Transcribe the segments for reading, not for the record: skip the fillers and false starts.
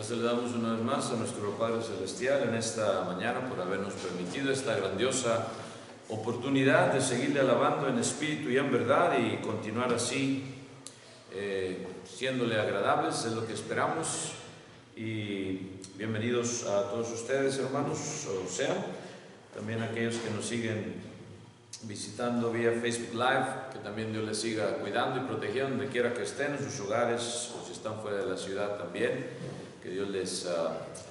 Le saludamos una vez más a nuestro Padre Celestial en esta mañana por habernos permitido esta grandiosa oportunidad de seguirle alabando en espíritu y en verdad y continuar así siéndole agradables, es lo que esperamos. Y bienvenidos a todos ustedes, hermanos, o sea, también aquellos que nos siguen visitando vía Facebook Live, que también Dios les siga cuidando y protegiendo donde quiera que estén, en sus hogares, o si están fuera de la ciudad también, que Dios les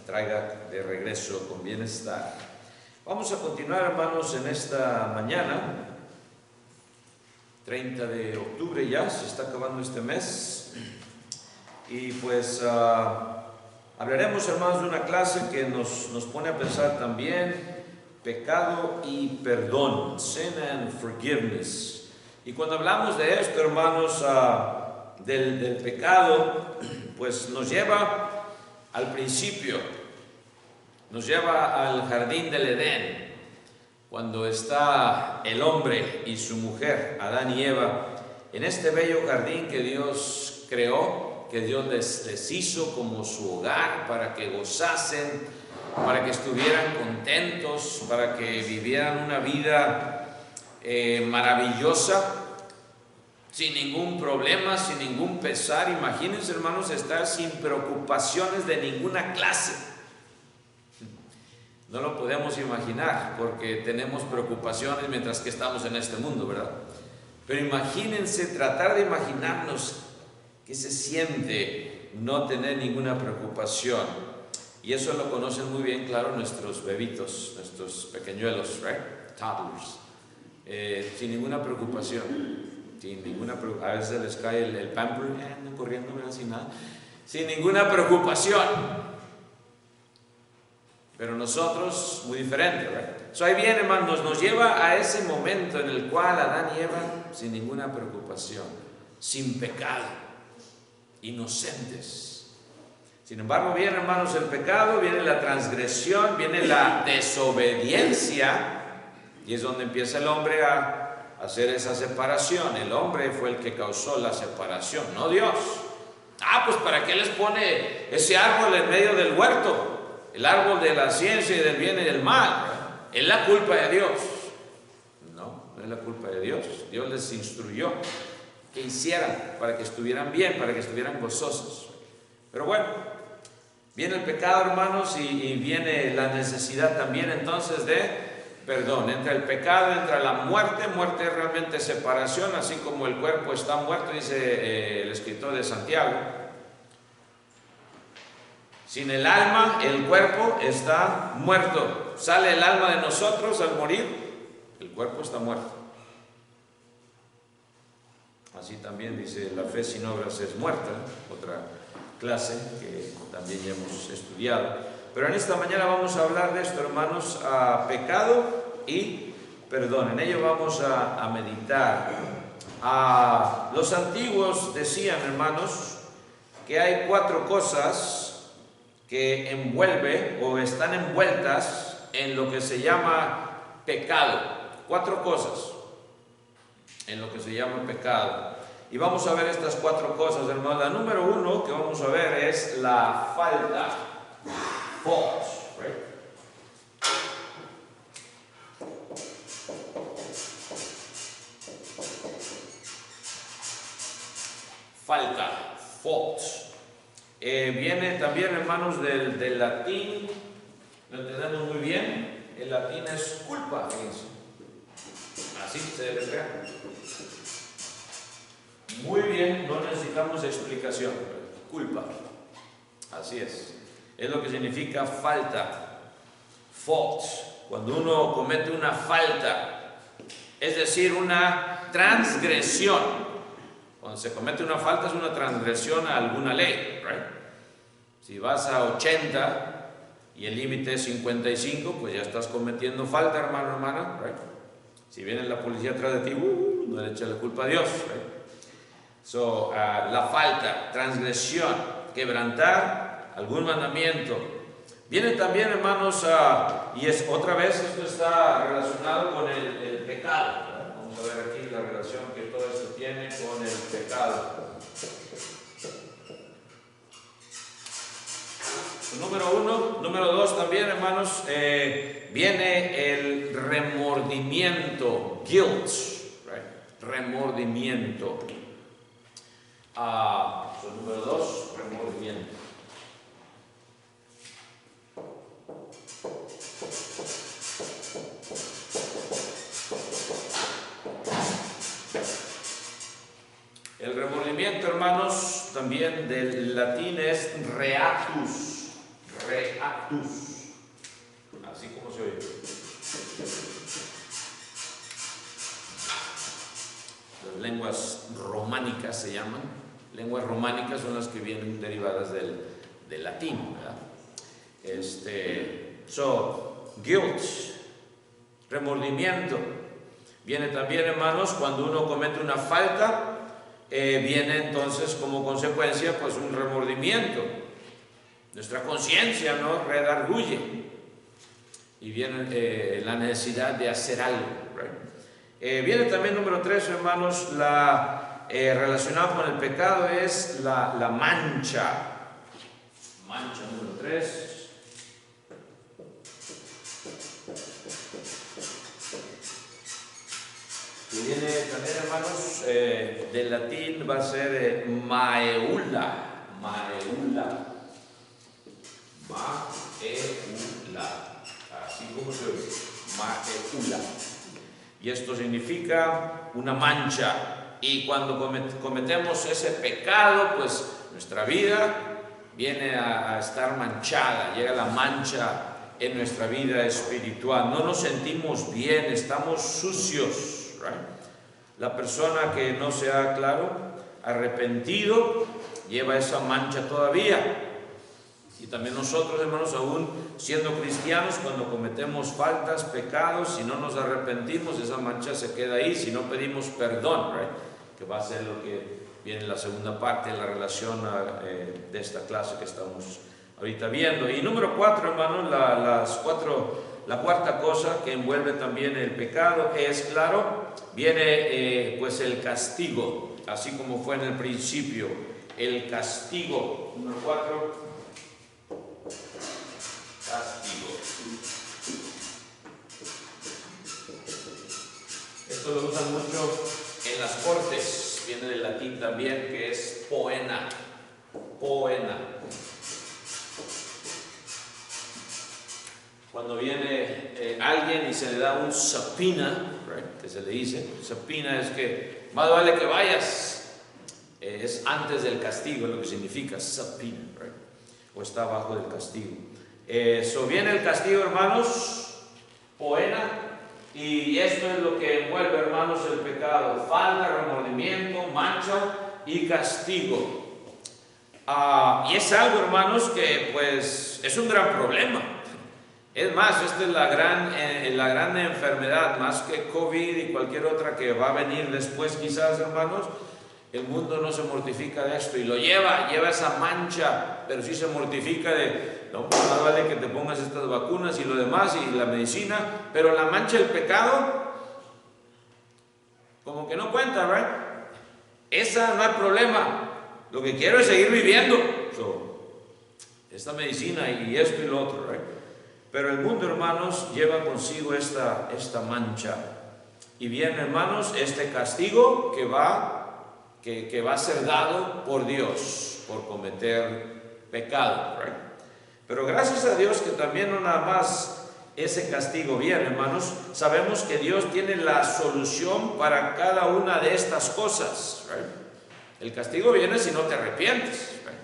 traiga de regreso con bienestar. Vamos a continuar, hermanos, en esta mañana, 30 de octubre ya, se está acabando este mes, y pues hablaremos, hermanos, de una clase que nos pone a pensar también pecado y perdón, sin and forgiveness. Y cuando hablamos de esto, hermanos, del pecado, pues nos lleva al principio, nos lleva al jardín del Edén, cuando está el hombre y su mujer, Adán y Eva, en este bello jardín que Dios creó, que Dios les hizo como su hogar para que gozasen, para que estuvieran contentos, para que vivieran una vida maravillosa, sin ningún problema, sin ningún pesar. Imagínense, hermanos, estar sin preocupaciones de ninguna clase. No lo podemos imaginar porque tenemos preocupaciones mientras que estamos en este mundo, ¿verdad? Pero imagínense, tratar de imaginarnos qué se siente no tener ninguna preocupación. Y eso lo conocen muy bien, claro, nuestros bebitos, nuestros pequeñuelos, right? Toddlers. Sin ninguna preocupación. A veces les cae el pamper, andan corriendo, ¿verdad? Sin nada. Sin ninguna preocupación. Pero nosotros, muy diferente, right? So ahí viene, hermanos, nos lleva a ese momento en el cual Adán y Eva, sin ninguna preocupación, sin pecado, inocentes. Sin embargo, viene, hermanos, el pecado, viene la transgresión, viene la desobediencia, y es donde empieza el hombre a hacer esa separación. El hombre fue el que causó la separación, no Dios. Pues ¿para qué les pone ese árbol en medio del huerto? El árbol de la ciencia y del bien y del mal. Es la culpa de Dios. No es la culpa de Dios. Dios les instruyó que hicieran para que estuvieran bien, para que estuvieran gozosos. Pero bueno, viene el pecado, hermanos, y viene la necesidad también entonces de perdón. Entra el pecado, entra la muerte. Muerte es realmente separación, así como el cuerpo está muerto, dice el escritor de Santiago. Sin el alma, el cuerpo está muerto. Sale el alma de nosotros al morir, el cuerpo está muerto. Así también dice, la fe sin obras es muerta, otra clase que también ya hemos estudiado. Pero en esta mañana vamos a hablar de esto, hermanos, pecado y perdón. En ello vamos a meditar. Los antiguos decían, hermanos, que hay 4 cosas que envuelve o están envueltas en lo que se llama pecado. 4 cosas en lo que se llama pecado. Y vamos a ver estas 4 cosas, hermanos. La número 1 que vamos a ver es la falta. Fault, right? Falta, fault. Viene también, hermanos, del latín, lo entendemos muy bien. El latín es culpa, fíjense. Así se deletrea. Muy bien, no necesitamos explicación. Culpa, así es. Es lo que significa falta, fault. Cuando uno comete una falta, es decir, una transgresión. Cuando se comete una falta es una transgresión a alguna ley, right? Si vas a 80 y el límite es 55, pues ya estás cometiendo falta, hermano, hermana, right? Si viene la policía atrás de ti, no le echa la culpa a Dios, right? So, la falta, transgresión, quebrantar algún mandamiento. Viene también, hermanos, y es otra vez esto está relacionado con el pecado, ¿verdad? Vamos a ver aquí la relación que todo esto tiene con el pecado. Número uno. Número dos también, hermanos, viene el remordimiento, guilt, right? Remordimiento. Número dos, remordimiento. El remordimiento, hermanos, también del latín es reactus. Reactus. Así como se oye. Las lenguas románicas se llaman. Lenguas románicas son las que vienen derivadas del latín, ¿verdad? Guilt, remordimiento. Viene también, hermanos, cuando uno comete una falta. Viene entonces como consecuencia pues un remordimiento. Nuestra conciencia, ¿no?, redarguye y viene la necesidad de hacer algo, right? Viene también número 3, hermanos, relacionado con el pecado es la mancha. Mancha número 3. Y viene también, hermanos, del latín va a ser maeula. Maeula. Maeula. Así como se oye. Maeula. Y esto significa una mancha. Y cuando cometemos ese pecado, pues nuestra vida viene a estar manchada. Llega la mancha en nuestra vida espiritual. No nos sentimos bien, estamos sucios. Right? La persona que no se ha, arrepentido, lleva esa mancha todavía. Y también nosotros, hermanos, aún siendo cristianos, cuando cometemos faltas, pecados, si no nos arrepentimos, esa mancha se queda ahí, si no pedimos perdón, right? Que va a ser lo que viene en la segunda parte de la relación de esta clase que estamos ahorita viendo. Y número 4, hermanos, la cuarta cosa que envuelve también el pecado es, viene pues el castigo, así como fue en el principio, el castigo. Número 4, castigo. Esto lo usan mucho en las cortes, viene del latín también, que es poena. Poena. Cuando viene alguien y se le da un subpoena, right, que se le dice, subpoena es que más vale que vayas, es antes del castigo, es lo que significa subpoena, right, o está bajo del castigo. Viene el castigo, hermanos, poena, y esto es lo que envuelve, hermanos, el pecado: falta, remordimiento, mancha y castigo. Y es algo, hermanos, que pues es un gran problema. Es más, esta es la gran enfermedad, más que COVID y cualquier otra que va a venir después quizás, hermanos. El mundo no se mortifica de esto y lo lleva esa mancha, pero sí se mortifica de, no, más vale que te pongas estas vacunas y lo demás y la medicina, pero la mancha del pecado, como que no cuenta, ¿verdad? Esa no hay problema, lo que quiero es seguir viviendo, esta medicina y esto y lo otro, ¿verdad? Pero el mundo, hermanos, lleva consigo esta mancha. Y viene, hermanos, este castigo que va a ser dado por Dios por cometer pecado, ¿right? Pero gracias a Dios que también no nada más ese castigo viene, hermanos. Sabemos que Dios tiene la solución para cada una de estas cosas, right? El castigo viene si no te arrepientes, right?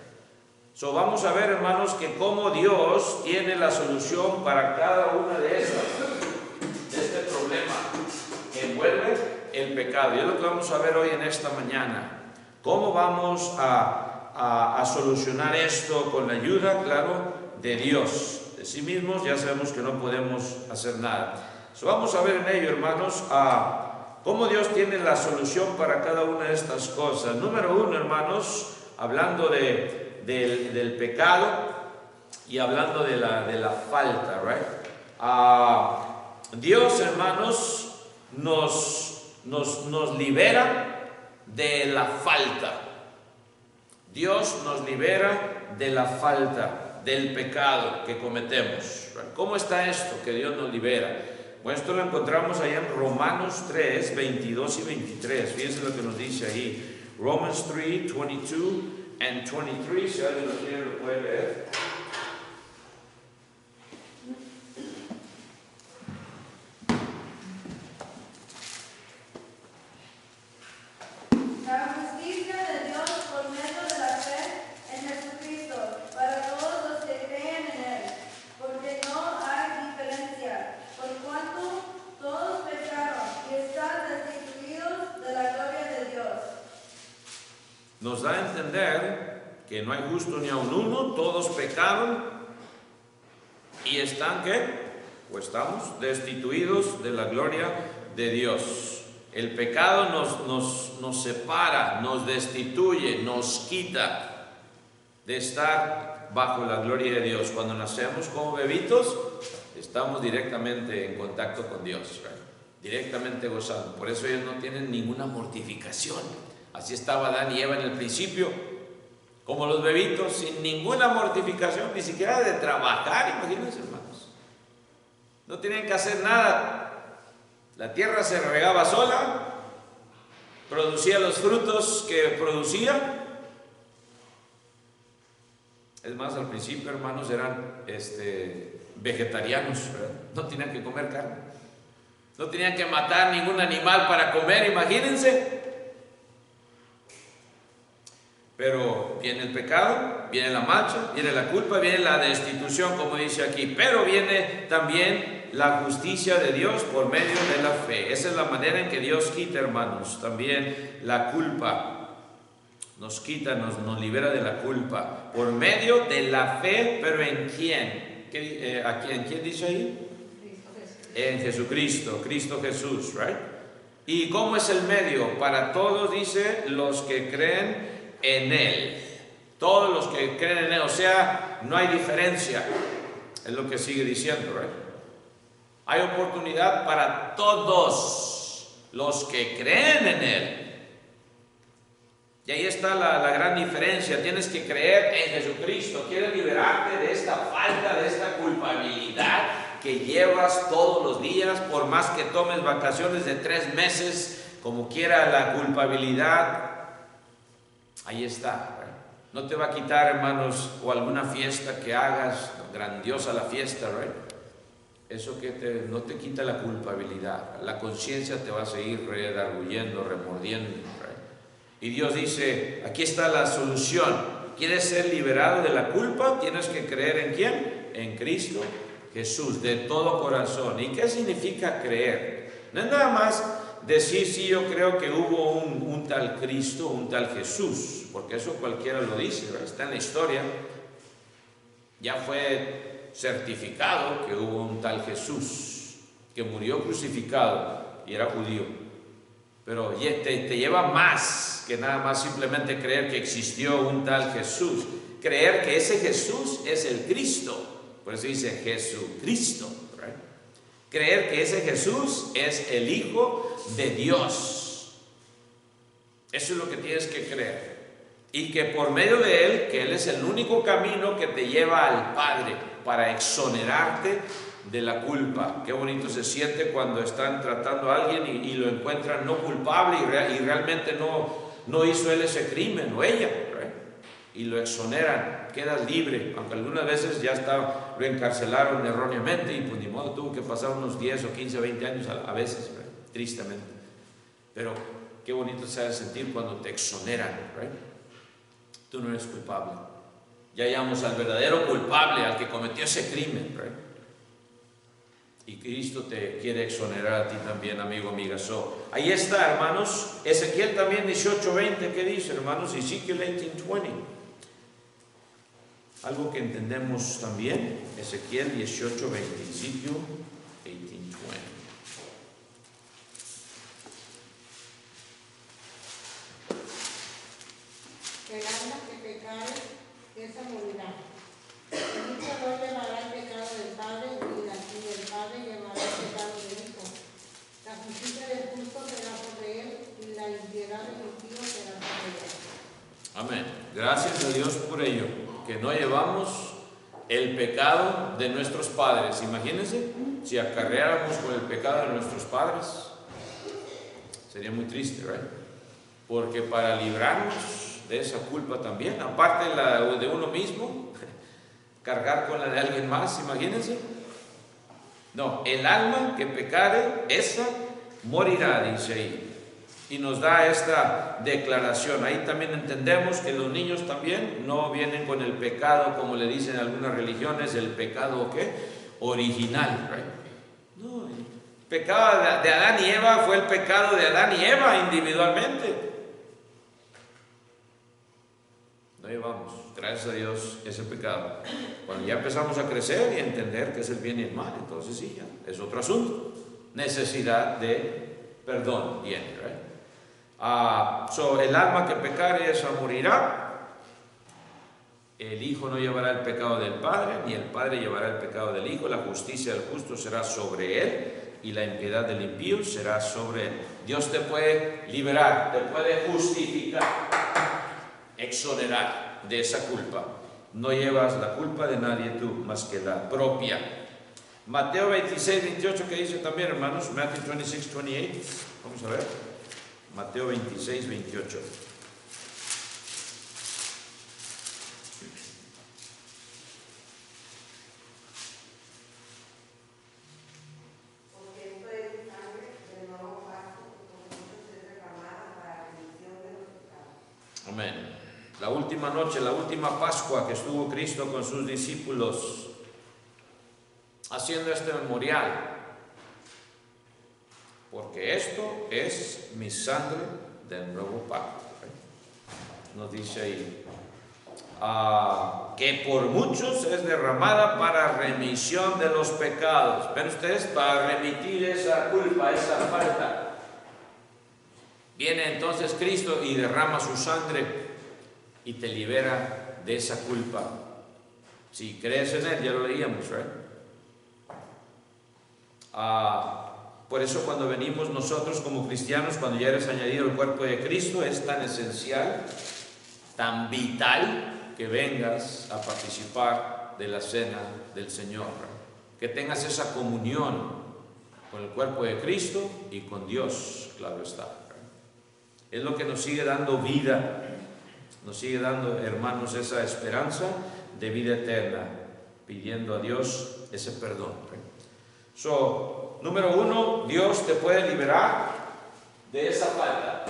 Vamos a ver, hermanos, que cómo Dios tiene la solución para cada una de estas, de este problema que envuelve el pecado. Y es lo que vamos a ver hoy en esta mañana. ¿Cómo vamos a solucionar esto con la ayuda, de Dios? De sí mismos ya sabemos que no podemos hacer nada. Vamos a ver en ello, hermanos, cómo Dios tiene la solución para cada una de estas cosas. Número 1, hermanos, hablando del pecado y hablando de la falta, right? Dios, hermanos, nos libera de la falta. Dios nos libera de la falta. del pecado que cometemos. ¿Cómo está esto que Dios nos libera? Bueno, esto lo encontramos allá en Romanos 3, 22 y 23. Fíjense lo que nos dice ahí. Romans 3, 22 and 23. Si alguien lo quiere, lo puede leer. La justicia de Dios por medio de la fe en Jesucristo para todos los que creen en Él, porque no hay diferencia, por cuanto todos pecaron y están destituidos de la gloria de Dios. Nos da a entender que no hay justo ni aun uno, todos pecaron y están, ¿qué? Pues estamos destituidos de la gloria de Dios. El pecado nos separa, nos destituye, nos quita de estar bajo la gloria de Dios. Cuando nacemos como bebitos, estamos directamente en contacto con Dios, ¿verdad? Directamente gozando. Por eso ellos no tienen ninguna mortificación. Así estaba Adán y Eva en el principio, como los bebitos, sin ninguna mortificación, ni siquiera de trabajar, imagínense, hermanos. No tenían que hacer nada. La tierra se regaba sola, producía los frutos que producía. Es más, al principio, hermanos, eran vegetarianos, ¿verdad? No tenían que comer carne, no tenían que matar ningún animal para comer, imagínense. Pero viene el pecado, viene la mancha, viene la culpa, viene la destitución, como dice aquí. Pero viene también la justicia de Dios por medio de la fe. Esa es la manera en que Dios quita, hermanos, también la culpa. Nos quita, nos libera de la culpa. Por medio de la fe, pero ¿en quién? ¿En quién dice ahí? En Jesucristo, Cristo Jesús, right? ¿Y cómo es el medio? Para todos, dice, los que creen en Él. Todos los que creen en Él, o sea, no hay diferencia. Es lo que sigue diciendo, right? Hay oportunidad para todos los que creen en Él. Y ahí está la gran diferencia. Tienes que creer en Jesucristo. Quieres liberarte de esta falta, de esta culpabilidad que llevas todos los días, por más que tomes vacaciones de 3 meses, como quiera la culpabilidad. Ahí está. No te va a quitar, hermanos, o alguna fiesta que hagas, grandiosa la fiesta, ¿right? Eso que no te quita la culpabilidad. La conciencia te va a seguir redarguyendo, remordiendo, ¿right? Y Dios dice, aquí está la solución. ¿Quieres ser liberado de la culpa? Tienes que creer ¿en quién? En Cristo Jesús, de todo corazón. ¿Y qué significa creer? No es nada más decir, sí, yo creo que hubo un tal Cristo, un tal Jesús, porque eso cualquiera lo dice, ¿verdad? Está en la historia. Ya fue certificado que hubo un tal Jesús, que murió crucificado y era judío. Pero te lleva más que nada más simplemente creer que existió un tal Jesús. Creer que ese Jesús es el Cristo. Por eso dice Jesucristo. ¿Right? Creer que ese Jesús es el Hijo de Dios. Eso es lo que tienes que creer. Y que por medio de Él, que Él es el único camino que te lleva al Padre para exonerarte de la culpa. Qué bonito se siente cuando están tratando a alguien y lo encuentran no culpable y realmente no hizo él ese crimen o ella, ¿right? Y lo exoneran, quedas libre, aunque algunas veces ya lo encarcelaron erróneamente y pues ni modo, tuvo que pasar unos 10 o 15 o 20 años a veces, ¿right? Tristemente. Pero qué bonito se ha de sentir cuando te exoneran, ¿right? Tú no eres culpable. Ya hallamos al verdadero culpable, al que cometió ese crimen, ¿right? Y Cristo te quiere exonerar a ti también, amigo, amiga. Ahí está, hermanos. Ezequiel también 18:20, ¿qué dice, hermanos? Ezequiel 18:20. Algo que entendemos también, Ezequiel 18:20. Ezequiel 18:20. El alma que pecare, esa morirá. El Hijo no llevará el pecado del Padre, y el Padre llevará el pecado del Hijo. La justicia del justo será sobre él, y la impiedad del impío será sobre él. Amén. Gracias a Dios por ello, que no llevamos el pecado de nuestros padres. Imagínense, si acarreáramos con el pecado de nuestros padres, sería muy triste, ¿verdad? Porque para librarnos de esa culpa también, aparte la de uno mismo, cargar con la de alguien más, imagínense. No, el alma que pecare, esa morirá, dice ahí. Y nos da esta declaración. Ahí también entendemos que los niños también no vienen con el pecado, como le dicen algunas religiones, el pecado ¿qué? Original, right? No, el pecado de Adán y Eva fue el pecado de Adán y Eva individualmente. No llevamos, gracias a Dios, ese pecado. Cuando ya empezamos a crecer y a entender qué es el bien y el mal, entonces sí, ya es otro asunto. Necesidad de perdón viene, right? El alma que pecare, esa morirá. El hijo no llevará el pecado del padre, ni el padre llevará el pecado del hijo. La justicia del justo será sobre él, y la impiedad del impío será sobre él. Dios te puede liberar, te puede justificar, exonerar de esa culpa. No llevas la culpa de nadie tú, más que la propia. Mateo 26, 28, que dice también, hermanos, Matthew 26, 28, vamos a ver. Mateo 26, 28. Porque esto es mi sangre del nuevo pacto, por muchos es derramada para la remisión de los pecados. Amén. La última noche, la última Pascua que estuvo Cristo con sus discípulos haciendo este memorial. Porque esto es mi sangre del nuevo pacto. Nos dice ahí que por muchos es derramada para remisión de los pecados. ¿Ven ustedes? Para remitir esa culpa, esa falta. Viene entonces Cristo y derrama su sangre y te libera de esa culpa. Si crees en Él, ya lo leíamos, ¿right? Por eso cuando venimos nosotros como cristianos, cuando ya eres añadido al cuerpo de Cristo, es tan esencial, tan vital, que vengas a participar de la cena del Señor, que tengas esa comunión con el cuerpo de Cristo y con Dios, claro está. Es lo que nos sigue dando vida, nos sigue dando, hermanos, esa esperanza de vida eterna, pidiendo a Dios ese perdón. Número 1, Dios te puede liberar de esa falta.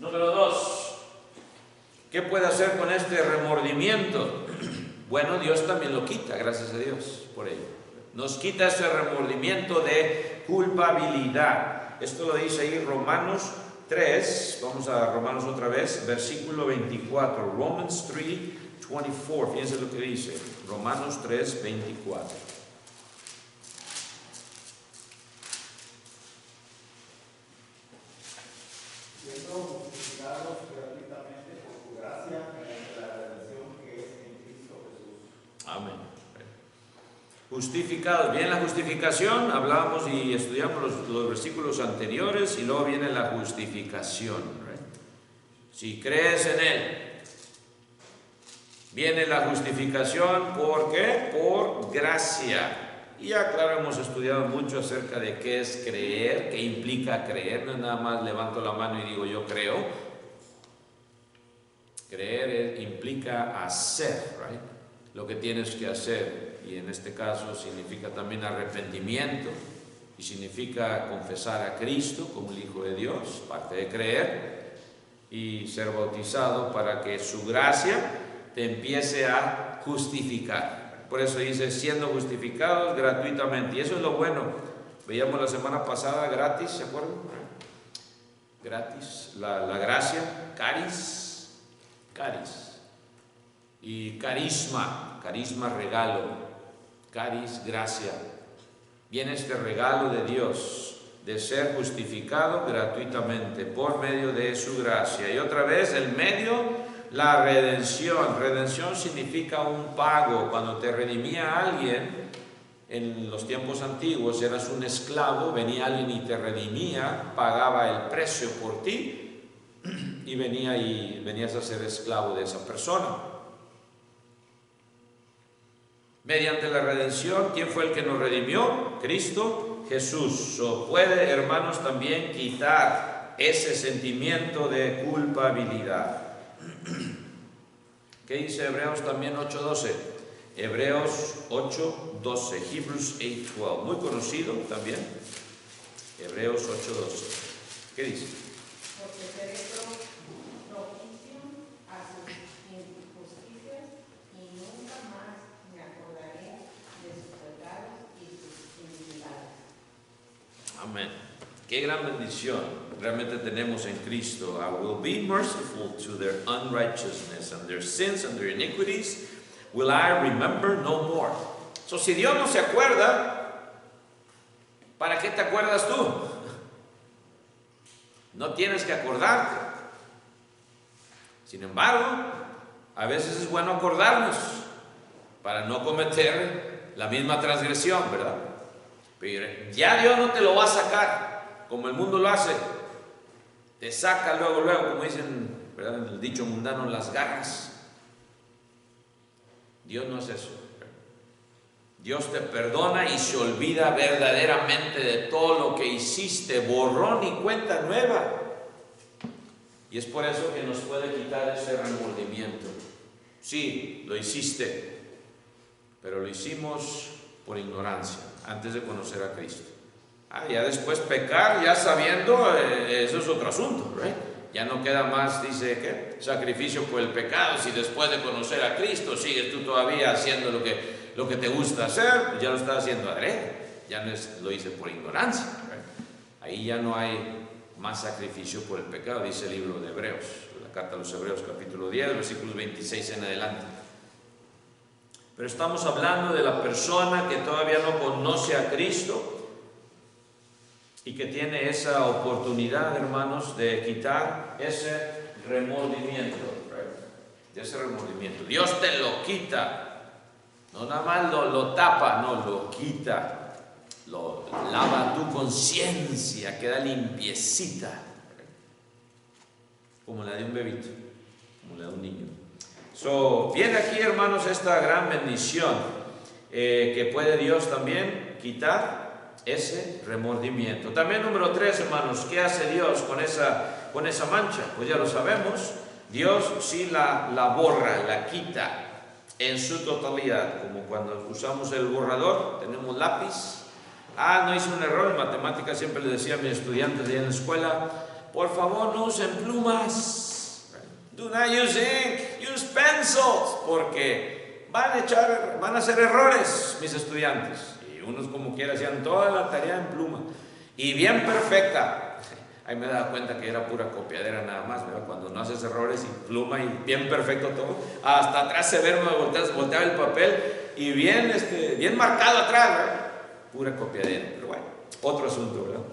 Número 2, ¿qué puede hacer con este remordimiento? Bueno, Dios también lo quita, gracias a Dios por ello. Nos quita ese remordimiento de culpabilidad. Esto lo dice ahí Romanos 3, vamos a Romanos otra vez, versículo 24. Romans 3, 24, fíjense lo que dice. Romanos 3, 24. Siendo justificados gratuitamente por tu gracia, mediante la redención que es en Cristo Jesús. Amén. Justificados. Viene la justificación, hablábamos y estudiamos los versículos anteriores, y luego viene la justificación. Si crees en Él, viene la justificación. ¿Por qué? Por gracia. Y ya claro, hemos estudiado mucho acerca de qué es creer, qué implica creer. No es nada más levanto la mano y digo yo creo. Creer implica hacer, right? Lo que tienes que hacer, y en este caso significa también arrepentimiento, y significa confesar a Cristo como el Hijo de Dios, parte de creer, y ser bautizado para que su gracia te empiece a justificar. Por eso dice, siendo justificados gratuitamente. Y eso es lo bueno. Veíamos la semana pasada gratis, ¿se acuerdan? Gratis, la gracia, caris. Y carisma regalo. Caris, gracia. Viene este regalo de Dios, de ser justificado gratuitamente por medio de su gracia. Y otra vez, el medio, la redención. Redención significa un pago. Cuando te redimía alguien, en los tiempos antiguos eras un esclavo, venía alguien y te redimía, pagaba el precio por ti, y venías a ser esclavo de esa persona. mediante la redención. ¿Quién fue el que nos redimió? Cristo Jesús. Puede, hermanos, también quitar ese sentimiento de culpabilidad. ¿Qué dice Hebreos también 8:12? Hebreos 8:12, Hebrews 8:12, muy conocido también. Hebreos 8:12. ¿Qué dice? Porque seré propicio a sus injusticias y nunca más me acordaré de sus pecados y sus iniquidades. Amén. Qué gran bendición realmente tenemos en Cristo. I will be merciful to their unrighteousness and their sins and their iniquities will I remember no more. So, si Dios no se acuerda, ¿para qué te acuerdas tú? No tienes que acordarte. Sin embargo, a veces es bueno acordarnos para no cometer la misma transgresión, ¿verdad? Pero ya Dios no te lo va a sacar como el mundo lo hace. Te saca luego, como dicen, ¿verdad?, en el dicho mundano, las garras. Dios no es eso. Dios te perdona y se olvida verdaderamente de todo lo que hiciste, borrón y cuenta nueva. Y es por eso que nos puede quitar ese remordimiento. Sí, lo hiciste, pero lo hicimos por ignorancia, antes de conocer a Cristo. Ya después pecar, ya sabiendo, eso es otro asunto, ¿right? Ya no queda más, dice, ¿qué? Sacrificio por el pecado. Si después de conocer a Cristo sigues tú todavía haciendo lo que te gusta hacer, ya lo estás haciendo adrede. Ya no es, lo hice por ignorancia, ¿right? Ahí ya no hay más sacrificio por el pecado, dice el libro de Hebreos, la carta a los Hebreos, capítulo 10, versículos 26 en adelante. Pero estamos hablando de la persona que todavía no conoce a Cristo y que tiene esa oportunidad, hermanos, de quitar ese remordimiento, right? Ese remordimiento. Dios te lo quita, no nada más lo tapa, no, lo quita, lo lava tu conciencia, queda limpiecita, right? Como la de un bebito, como la de un niño. Viene aquí, hermanos, esta gran bendición que puede Dios también quitar ese remordimiento. También número 3, hermanos, ¿qué hace Dios con esa mancha? Pues ya lo sabemos, Dios sí la borra, la quita en su totalidad, como cuando usamos el borrador, tenemos lápiz. No hice un error en matemáticas, siempre le decía a mis estudiantes allá en la escuela, por favor no usen plumas, do not use ink, use pencils, porque van a hacer errores mis estudiantes. Unos como quiera hacían toda la tarea en pluma y bien perfecta. Ahí me daba cuenta que era pura copiadera nada más, ¿verdad? Cuando no haces errores y pluma y bien perfecto todo, hasta atrás severo me volteaba el papel y bien marcado atrás, ¿verdad? Pura copiadera. Pero bueno, otro asunto, ¿verdad?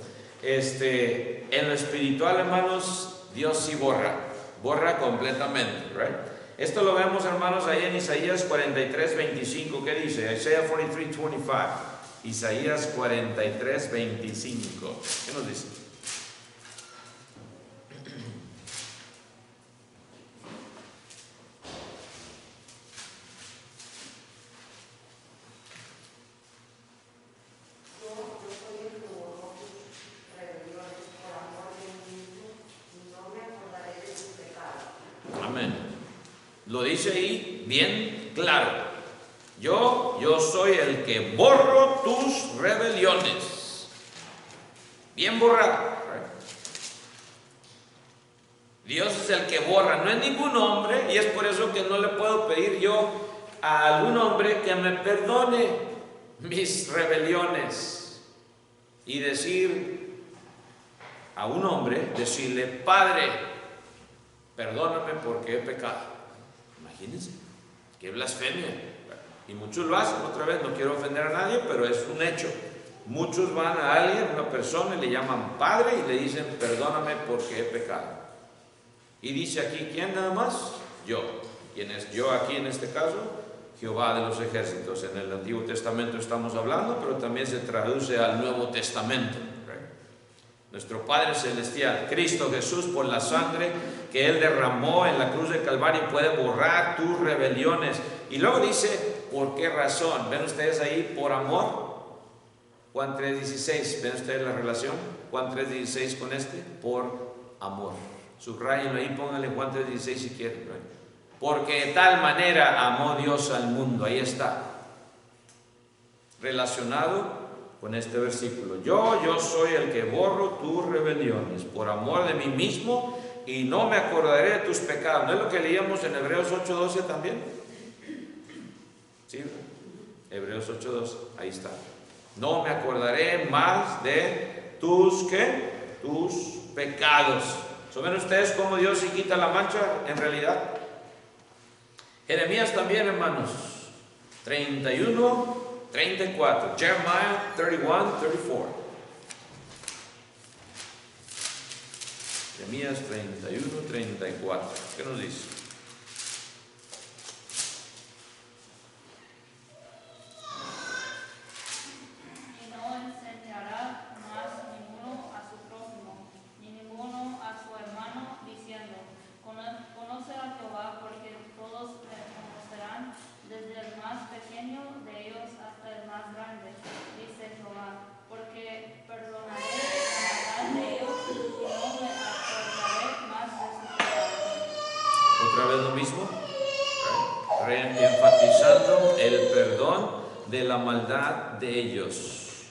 En lo espiritual, hermanos, Dios sí borra completamente, ¿right? Esto lo vemos, hermanos, ahí en Isaías 43:25. ¿Qué dice? Isaiah 43:25. Isaías 43:25. ¿Qué nos dice? Amén. Lo dice ahí bien claro. Yo soy el que borro tus rebeliones. Bien borrado. Dios es el que borra, no es ningún hombre, y es por eso que no le puedo pedir yo a algún hombre que me perdone mis rebeliones. Y decir a un hombre, decirle, Padre, perdóname porque he pecado. Imagínense, qué blasfemia. Y muchos lo hacen, otra vez, no quiero ofender a nadie, pero es un hecho. Muchos van a alguien, una persona, y le llaman Padre y le dicen, perdóname porque he pecado. Y dice aquí, ¿quién nada más? Yo. ¿Quién es yo aquí en este caso? Jehová de los ejércitos. En el Antiguo Testamento estamos hablando, pero también se traduce al Nuevo Testamento. Nuestro Padre Celestial, Cristo Jesús, por la sangre que Él derramó en la cruz de Calvario, puede borrar tus rebeliones. Y luego dice, ¿Por qué razón? ¿Ven ustedes ahí? Por amor. Juan 3:16, ¿ven ustedes la relación? Juan 3:16 con este, por amor. Subrayenlo ahí, pónganle Juan 3:16 si quieren. Porque de tal manera amó Dios al mundo, ahí está. Relacionado con este versículo. Yo soy el que borro tus rebeliones por amor de mí mismo y no me acordaré de tus pecados. ¿No es lo que leíamos en Hebreos 8:12 también? Sí, Hebreos 8:12, ahí está. No me acordaré más de tus, ¿qué? Tus pecados. ¿Saben ustedes cómo Dios se quita la mancha en realidad? Jeremías también, hermanos. 31:34. Jeremiah 31:34. Jeremías 31:34. ¿Qué nos dice? Otra vez lo mismo, enfatizando el perdón de la maldad de ellos,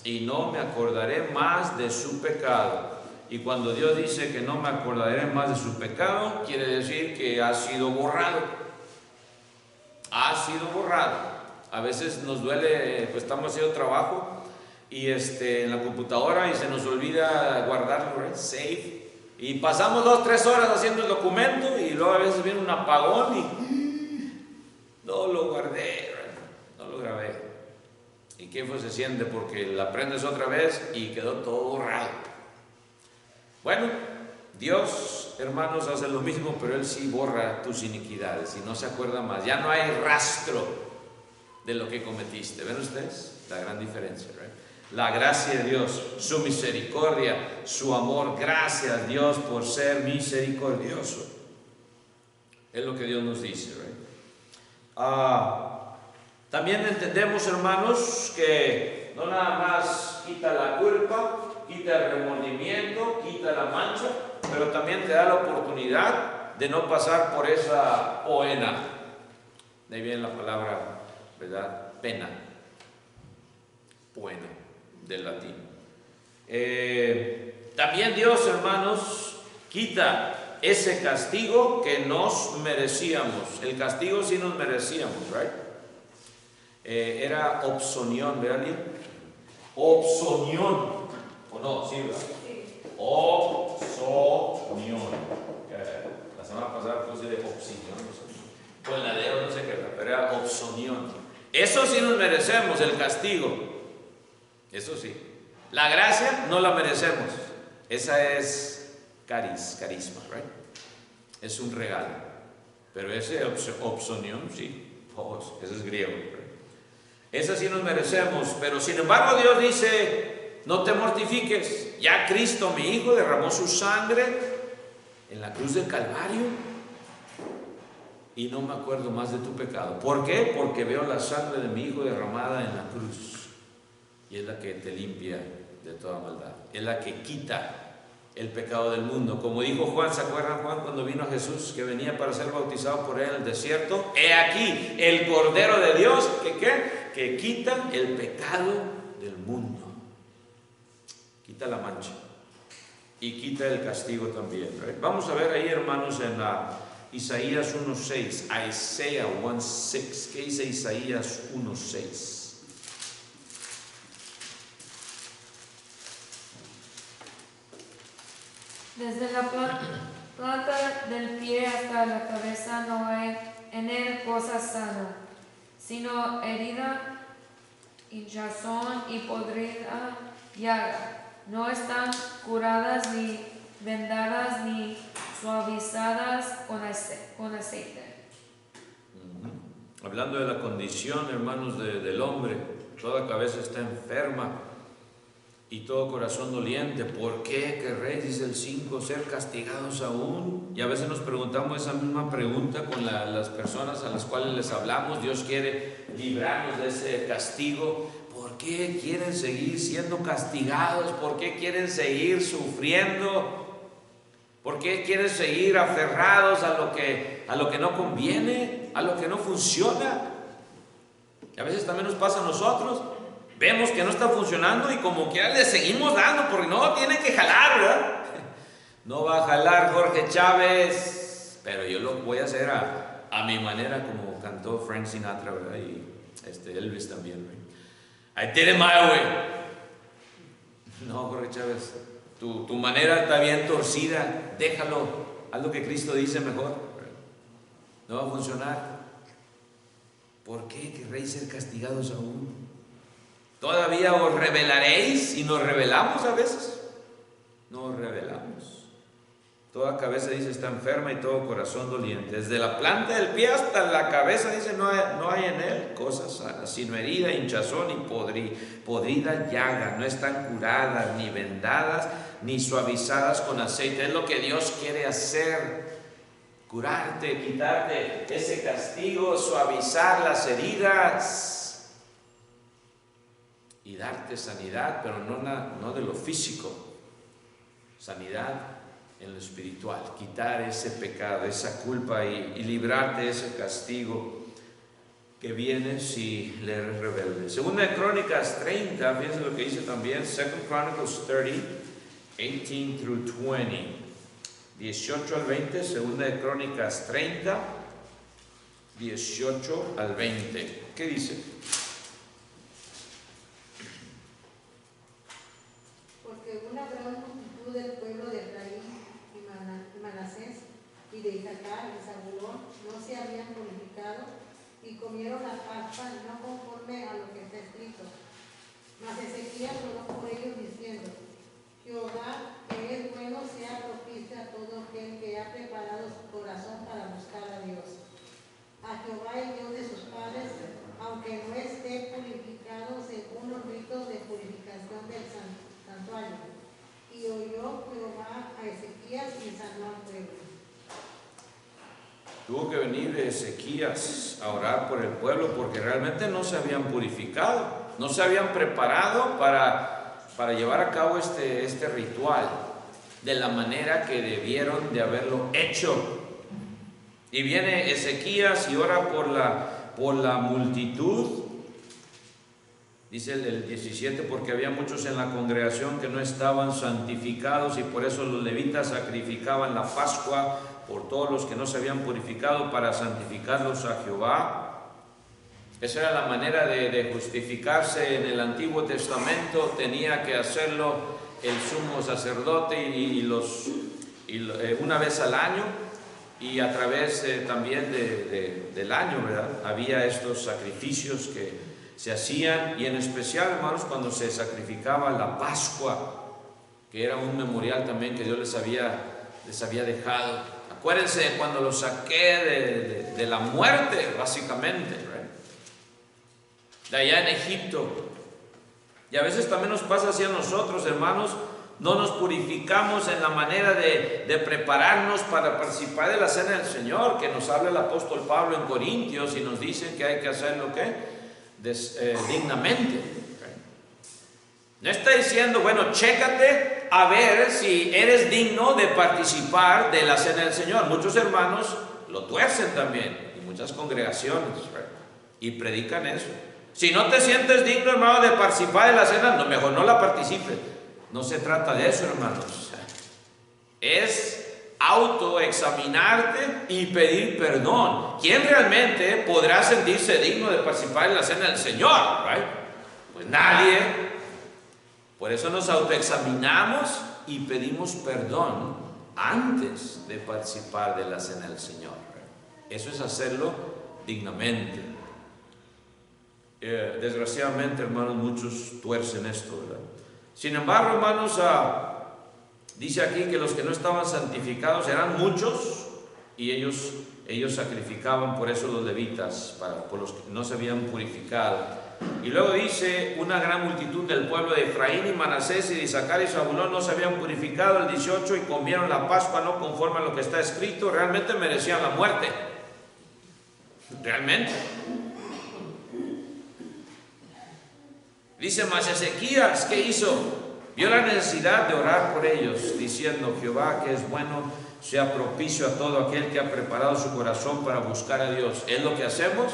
y no me acordaré más de su pecado. Y cuando Dios dice que no me acordaré más de su pecado, quiere decir que ha sido borrado. Ha sido borrado. A veces nos duele, pues estamos haciendo trabajo y en la computadora y se nos olvida guardarlo, save. Y pasamos 2-3 horas haciendo el documento y luego a veces viene un apagón y no lo guardé, no lo grabé. ¿Y qué fue? Se siente porque la prendes otra vez y quedó todo borrado. Bueno, Dios, hermanos, hace lo mismo, pero Él sí borra tus iniquidades y no se acuerda más. Ya no hay rastro de lo que cometiste. ¿Ven ustedes? La gran diferencia, ¿right? La gracia de Dios, su misericordia, su amor. Gracias, Dios, por ser misericordioso. Es lo que Dios nos dice, ¿right? También entendemos, hermanos, que no nada más quita la culpa, quita el remordimiento, quita la mancha, pero también te da la oportunidad de no pasar por esa poena. De ahí viene la palabra, ¿verdad? Pena. Poena, del latín. También Dios, hermanos, quita ese castigo que nos merecíamos. El castigo sí nos merecíamos, ¿right? Era opsonión, ¿verdad? Opsonión. ¿O no? Sí, ¿verdad? Sí. Opsonión. La semana pasada puse de opsinión, no sé. Con la dedo, no sé qué, pero era opsonión. Eso sí nos merecemos, el castigo. Eso sí. La gracia no la merecemos. Esa es carisma, ¿right? Es un regalo. Pero ese opsonión, sí. Ese es griego, ¿right? Esa sí nos merecemos. Pero sin embargo Dios dice: no te mortifiques. Ya Cristo, mi Hijo, derramó su sangre en la cruz del Calvario y no me acuerdo más de tu pecado. ¿Por qué? Porque veo la sangre de mi Hijo derramada en la cruz y es la que te limpia de toda maldad, es la que quita el pecado del mundo. Como dijo Juan, ¿se acuerdan Juan cuando vino a Jesús, que venía para ser bautizado por él en el desierto? He aquí el Cordero de Dios que quita el pecado del mundo, quita la mancha y quita el castigo también, ¿right? Vamos a ver ahí, hermanos, en Isaías 1:6, Isaiah 1:6. ¿Qué dice Isaías 1:6? Desde la planta del pie hasta la cabeza no hay en él cosa sana, sino herida, hinchazón y podrida llaga. No están curadas ni vendadas ni suavizadas con aceite. Hablando de la condición, hermanos, del hombre, toda cabeza está enferma y todo corazón doliente. ¿Por qué querréis, dice el 5, ser castigados aún? Y a veces nos preguntamos esa misma pregunta con las personas a las cuales les hablamos. Dios quiere librarnos de ese castigo. ¿Por qué quieren seguir siendo castigados? ¿Por qué quieren seguir sufriendo? ¿Por qué quieren seguir aferrados a lo que no conviene, a lo que no funciona? Y a veces también nos pasa a nosotros. Vemos que no está funcionando y como que le seguimos dando, porque no, tiene que jalar, ¿verdad? No va a jalar Jorge Chávez, pero yo lo voy a hacer a mi manera, como cantó Frank Sinatra, ¿verdad? Y Elvis también, ¿verdad? I did it my way. No, Jorge Chávez, tu manera está bien torcida, déjalo, haz lo que Cristo dice mejor, ¿verdad? No va a funcionar. ¿Por qué querréis ser castigados aún? ¿Todavía os rebelaréis? Y nos rebelamos a veces. Nos rebelamos. Toda cabeza, dice, está enferma y todo corazón doliente. Desde la planta del pie hasta la cabeza, dice, no hay en él cosas sanas, sino herida, hinchazón y podrida llaga. No están curadas, ni vendadas, ni suavizadas con aceite. Es lo que Dios quiere hacer. Curarte, quitarte ese castigo, suavizar las heridas y darte sanidad, pero no de lo físico. Sanidad en lo espiritual, quitar ese pecado, esa culpa y librarte de ese castigo que viene si le eres rebelde. Segunda de Crónicas 30, fíjense lo que dice también, 2 Chronicles 30, 18 through 20, 18 al 20, Segunda de Crónicas 30, 18 al 20. ¿Qué dice? Porque una gran multitud del pueblo de Efraín y Manasés y de Isaacar y Zabulón no se habían purificado y comieron la Pascua no conforme a lo que está escrito. Mas Ezequías oró por ellos diciendo: Jehová, que es bueno, sea propicio a todo aquel que ha preparado su corazón para buscar a Dios. A Jehová, el Dios de sus padres, aunque no esté purificado según los ritos de purificación del santuario. Y oyó Jehová a Ezequías y sanó al pueblo. Tuvo que venir Ezequías a orar por el pueblo porque realmente no se habían purificado, no se habían preparado para llevar a cabo este ritual de la manera que debieron de haberlo hecho. Y viene Ezequías y ora por la multitud. Dice el 17, porque había muchos en la congregación que no estaban santificados y por eso los levitas sacrificaban la Pascua por todos los que no se habían purificado para santificarlos a Jehová. Esa era la manera de justificarse en el Antiguo Testamento. Tenía que hacerlo el sumo sacerdote una vez al año y a través también del año, ¿verdad? Había estos sacrificios que se hacían, y en especial, hermanos, cuando se sacrificaba la Pascua, que era un memorial también que Dios les había dejado. Acuérdense de cuando los saqué de la muerte, básicamente, ¿right? De allá en Egipto. Y a veces también nos pasa así a nosotros, hermanos. No nos purificamos en la manera de prepararnos para participar de la cena del Señor, que nos habla el apóstol Pablo en Corintios y nos dice que hay que hacerlo, ¿qué? Dignamente. No está diciendo, bueno, chécate a ver si eres digno de participar de la cena del Señor. Muchos hermanos lo tuercen también, y muchas congregaciones, y predican eso. Si no te sientes digno, hermano, de participar de la cena, no, mejor no la participes. No se trata de eso, hermanos. Es autoexaminarte y pedir perdón. ¿Quién realmente podrá sentirse digno de participar en la cena del Señor? ¿Right? Pues nadie. Por eso nos autoexaminamos y pedimos perdón antes de participar de la cena del Señor. ¿Right? Eso es hacerlo dignamente. Desgraciadamente, hermanos, muchos tuercen esto, ¿verdad? Sin embargo, hermanos, dice aquí que los que no estaban santificados eran muchos y ellos sacrificaban, por eso los levitas, por los que no se habían purificado. Y luego dice, una gran multitud del pueblo de Efraín y Manasés y de Isaacar y Zabulón no se habían purificado, el 18, y comieron la Pascua no conforme a lo que está escrito. Realmente merecían la muerte. Realmente. Dice, mas Ezequías, ¿qué hizo? Vio la necesidad de orar por ellos, diciendo, Jehová, que es bueno, sea propicio a todo aquel que ha preparado su corazón para buscar a Dios. Es lo que hacemos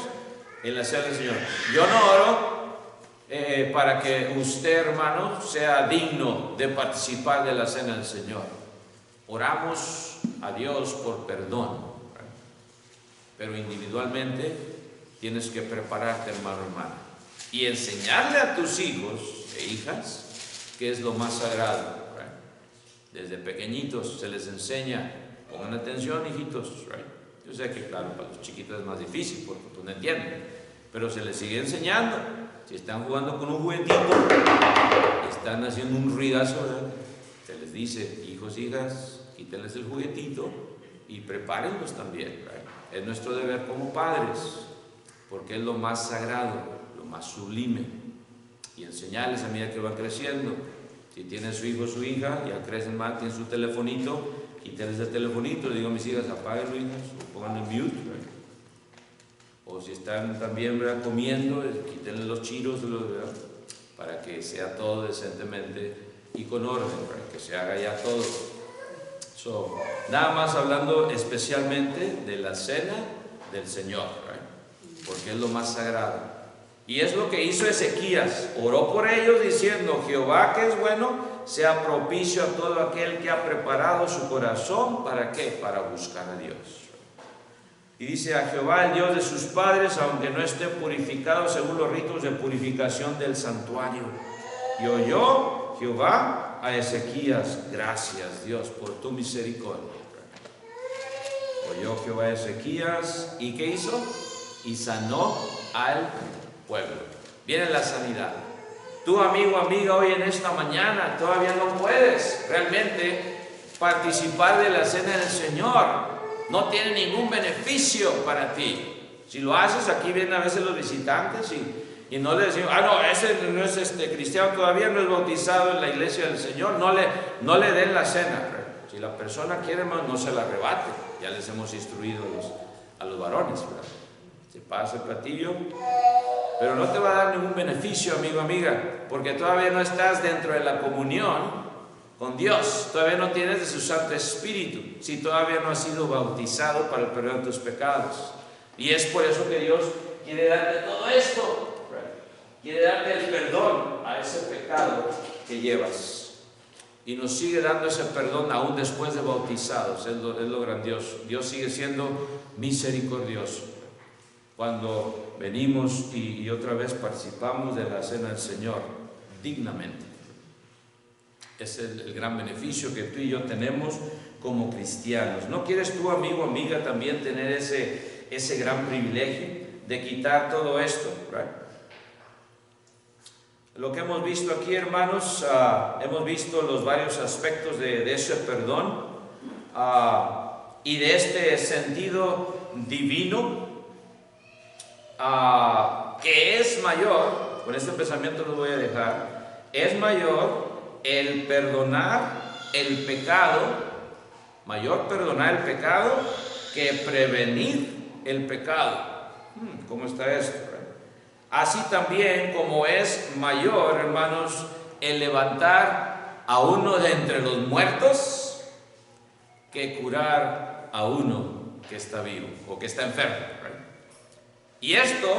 en la cena del Señor. Yo no oro para que usted, hermano, sea digno de participar de la cena del Señor. Oramos a Dios por perdón, pero individualmente tienes que prepararte, hermano, hermana, y enseñarle a tus hijos e hijas que es lo más sagrado. Desde pequeñitos se les enseña, pongan atención, hijitos. Yo sé que, claro, para los chiquitos es más difícil porque pues no entienden, pero se les sigue enseñando. Si están jugando con un juguetito, están haciendo un ruidazo, se les dice, hijos, hijas, quítenles el juguetito y prepárenlos también. Es nuestro deber como padres, porque es lo más sagrado, lo más sublime. Y enseñarles a medida que van creciendo. Si tienen su hijo o su hija, ya crecen más, tienen su telefonito, quítenles el telefonito, le digo a mis hijas, apáguenlo, hijas, o pónganlo en mute, ¿verdad? O si están también, ¿verdad?, comiendo, quítenles los chiros, ¿verdad?, para que sea todo decentemente y con orden, para que se haga ya todo. Nada más hablando especialmente de la cena del Señor, ¿verdad?, porque es lo más sagrado. Y es lo que hizo Ezequías, oró por ellos diciendo, Jehová, que es bueno, sea propicio a todo aquel que ha preparado su corazón, ¿para qué? Para buscar a Dios. Y dice, a Jehová, el Dios de sus padres, aunque no esté purificado según los ritos de purificación del santuario. Y oyó Jehová a Ezequías, gracias Dios por tu misericordia. Oyó Jehová a Ezequías, ¿y qué hizo? Y sanó al pueblo. Viene la sanidad. Tú, amigo, amiga, hoy en esta mañana todavía no puedes realmente participar de la cena del Señor. No tiene ningún beneficio para ti. Si lo haces, aquí vienen a veces los visitantes y no le decimos, no, ese no es cristiano, todavía no es bautizado en la iglesia del Señor, no le den la cena. Si la persona quiere, hermano, no se la arrebate. Ya les hemos instruido a los varones, ¿verdad? Se pasa el platillo, pero no te va a dar ningún beneficio, amigo, amiga, porque todavía no estás dentro de la comunión con Dios, todavía no tienes de su Santo Espíritu, si todavía no has sido bautizado para el perdón de tus pecados. Y es por eso que Dios quiere darte todo esto, quiere darte el perdón a ese pecado que llevas. Y nos sigue dando ese perdón aún después de bautizados, es lo grandioso. Dios sigue siendo misericordioso. Cuando venimos y otra vez participamos de la cena del Señor dignamente. Es el gran beneficio que tú y yo tenemos como cristianos. ¿No quieres tú, amigo, amiga, también tener ese gran privilegio de quitar todo esto? ¿Right? Lo que hemos visto aquí, hermanos, hemos visto los varios aspectos de ese perdón y de este sentido divino. Que es mayor, con este pensamiento lo voy a dejar, es mayor el perdonar el pecado, mayor perdonar el pecado que prevenir el pecado. ¿Cómo está esto? Así también como es mayor, hermanos, el levantar a uno de entre los muertos que curar a uno que está vivo o que está enfermo. Y esto,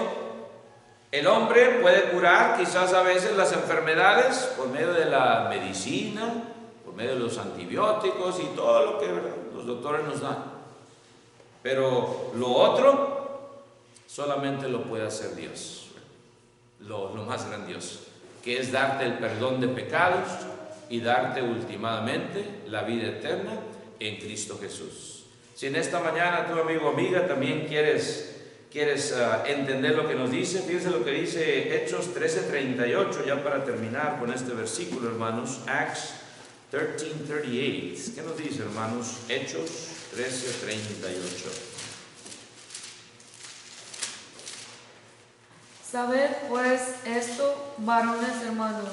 el hombre puede curar quizás a veces las enfermedades por medio de la medicina, por medio de los antibióticos y todo lo que los doctores nos dan. Pero lo otro solamente lo puede hacer Dios, lo más grandioso, que es darte el perdón de pecados y darte últimamente la vida eterna en Cristo Jesús. Si en esta mañana tu amigo o amiga también quieres entender lo que nos dice, fíjense lo que dice Hechos 13:38, ya para terminar con este versículo, hermanos. Acts 13:38. ¿Qué nos dice, hermanos? Hechos 13:38. Sabed pues esto, varones hermanos,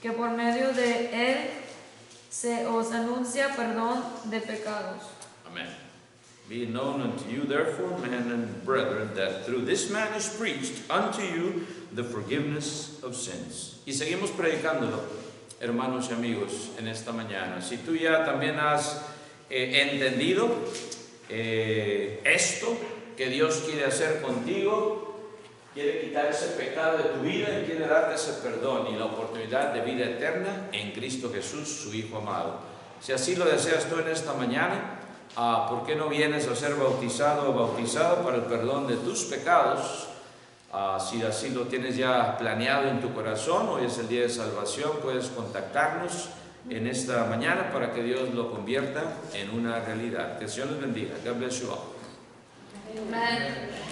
que por medio de él se os anuncia perdón de pecados. Amén. Be it known unto you, therefore, men and brethren, that through this man is preached unto you the forgiveness of sins. Y seguimos predicándolo, hermanos y amigos, en esta mañana. Si tú ya también has entendido esto que Dios quiere hacer contigo, quiere quitar ese pecado de tu vida y quiere darte ese perdón y la oportunidad de vida eterna en Cristo Jesús, su Hijo amado. Si así lo deseas tú en esta mañana, ¿por qué no vienes a ser bautizado o bautizado para el perdón de tus pecados? Si así lo tienes ya planeado en tu corazón, hoy es el día de salvación, puedes contactarnos en esta mañana para que Dios lo convierta en una realidad. Que el Señor les bendiga. God bless you all. Amen.